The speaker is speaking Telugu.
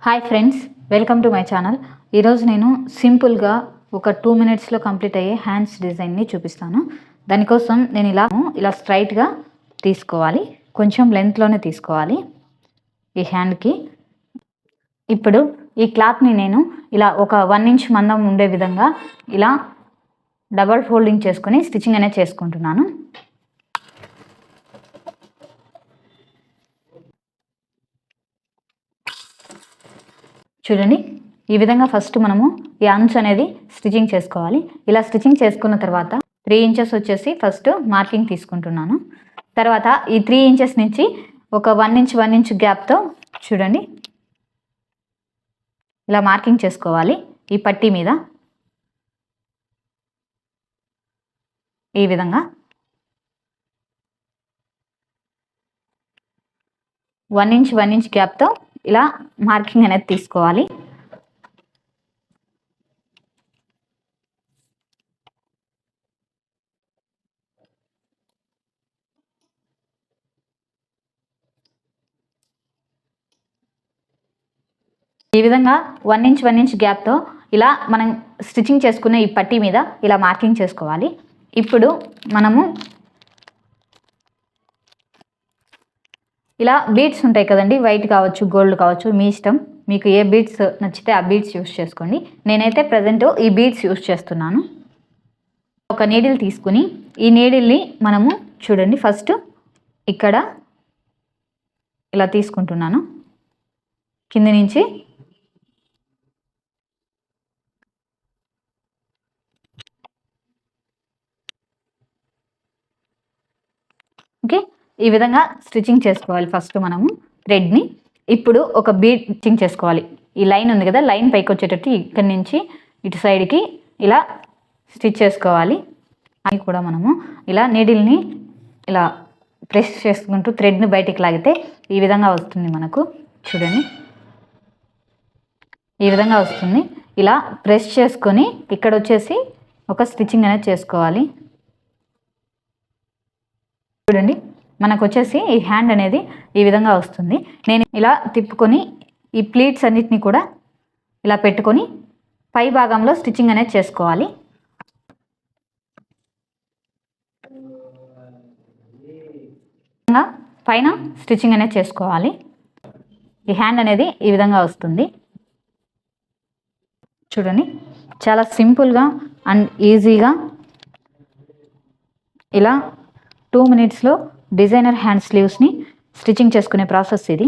Hi friends, welcome to my channel. ఈరోజు నేను సింపుల్గా ఒక 2 minutesలో కంప్లీట్ అయ్యే హ్యాండ్స్ డిజైన్ని చూపిస్తాను. దానికోసం నేను ఇలా స్ట్రైట్గా తీసుకోవాలి, కొంచెం లెంత్లోనే తీసుకోవాలి ఈ హ్యాండ్కి. ఇప్పుడు ఈ క్లాత్ని నేను ఇలా ఒక 1 inch మందం ఉండే విధంగా ఇలా డబల్ ఫోల్డింగ్ చేసుకొని స్టిచ్చింగ్ అనేది చేసుకుంటున్నాను. చూడండి, ఈ విధంగా ఫస్ట్ మనము ఈ అంచు అనేది స్టిచ్చింగ్ చేసుకోవాలి. ఇలా స్టిచ్చింగ్ చేసుకున్న తర్వాత 3 inches వచ్చేసి ఫస్ట్ మార్కింగ్ తీసుకుంటున్నాను. తర్వాత ఈ 3 inches నుంచి ఒక 1 inch గ్యాప్తో చూడండి ఇలా మార్కింగ్ చేసుకోవాలి. ఈ పట్టీ మీద ఈ విధంగా 1 inch గ్యాప్తో ఇలా మార్కింగ్ అనేది తీసుకోవాలి. ఈ విధంగా 1 inch గ్యాప్తో ఇలా మనం స్టిచ్చింగ్ చేసుకునే ఈ పట్టీ మీద ఇలా మార్కింగ్ చేసుకోవాలి. ఇప్పుడు మనము ఇలా బీడ్స్ ఉంటాయి కదండి, వైట్ కావచ్చు, గోల్డ్ కావచ్చు, మీ ఇష్టం. మీకు ఏ బీడ్స్ నచ్చితే ఆ బీడ్స్ యూస్ చేసుకోండి. నేనైతే ప్రజెంట్ ఈ బీడ్స్ యూస్ చేస్తున్నాను. ఒక నీడిల్ తీసుకుని ఈ నీడిల్ని మనము చూడండి ఫస్ట్ ఇక్కడ ఇలా తీసుకుంటున్నాను. కింది నుంచి ఓకే, ఈ విధంగా స్టిచ్చింగ్ చేసుకోవాలి ఫస్ట్ మనము థ్రెడ్ని. ఇప్పుడు ఒక బీడ్ స్టిచ్చింగ్ చేసుకోవాలి. ఈ లైన్ ఉంది కదా, లైన్ పైకి వచ్చేటట్టు ఇక్కడి నుంచి ఇటు సైడ్కి ఇలా స్టిచ్ చేసుకోవాలి. అని కూడా మనము ఇలా నీడిల్ని ఇలా ప్రెస్ చేసుకుంటూ థ్రెడ్ని బయటికి లాగితే ఈ విధంగా వస్తుంది మనకు. చూడండి, ఈ విధంగా వస్తుంది. ఇలా ప్రెస్ చేసుకొని ఇక్కడ వచ్చేసి ఒక స్టిచ్చింగ్ అనేది చేసుకోవాలి. చూడండి, మనకు వచ్చేసి ఈ హ్యాండ్ అనేది ఈ విధంగా వస్తుంది. నేను ఇలా తిప్పుకొని ఈ ప్లీట్స్ అన్నిటిని కూడా ఇలా పెట్టుకొని పై భాగంలో స్టిచ్చింగ్ అనేది చేసుకోవాలి. పైన స్టిచ్చింగ్ అనేది చేసుకోవాలి. ఈ హ్యాండ్ అనేది ఈ విధంగా వస్తుంది. చూడండి, చాలా సింపుల్గా అండ్ ఈజీగా ఇలా 2 minutesలో డిజైనర్ హ్యాండ్ స్లీవ్స్ని స్టిచ్చింగ్ చేసుకునే ప్రాసెస్ ఇది.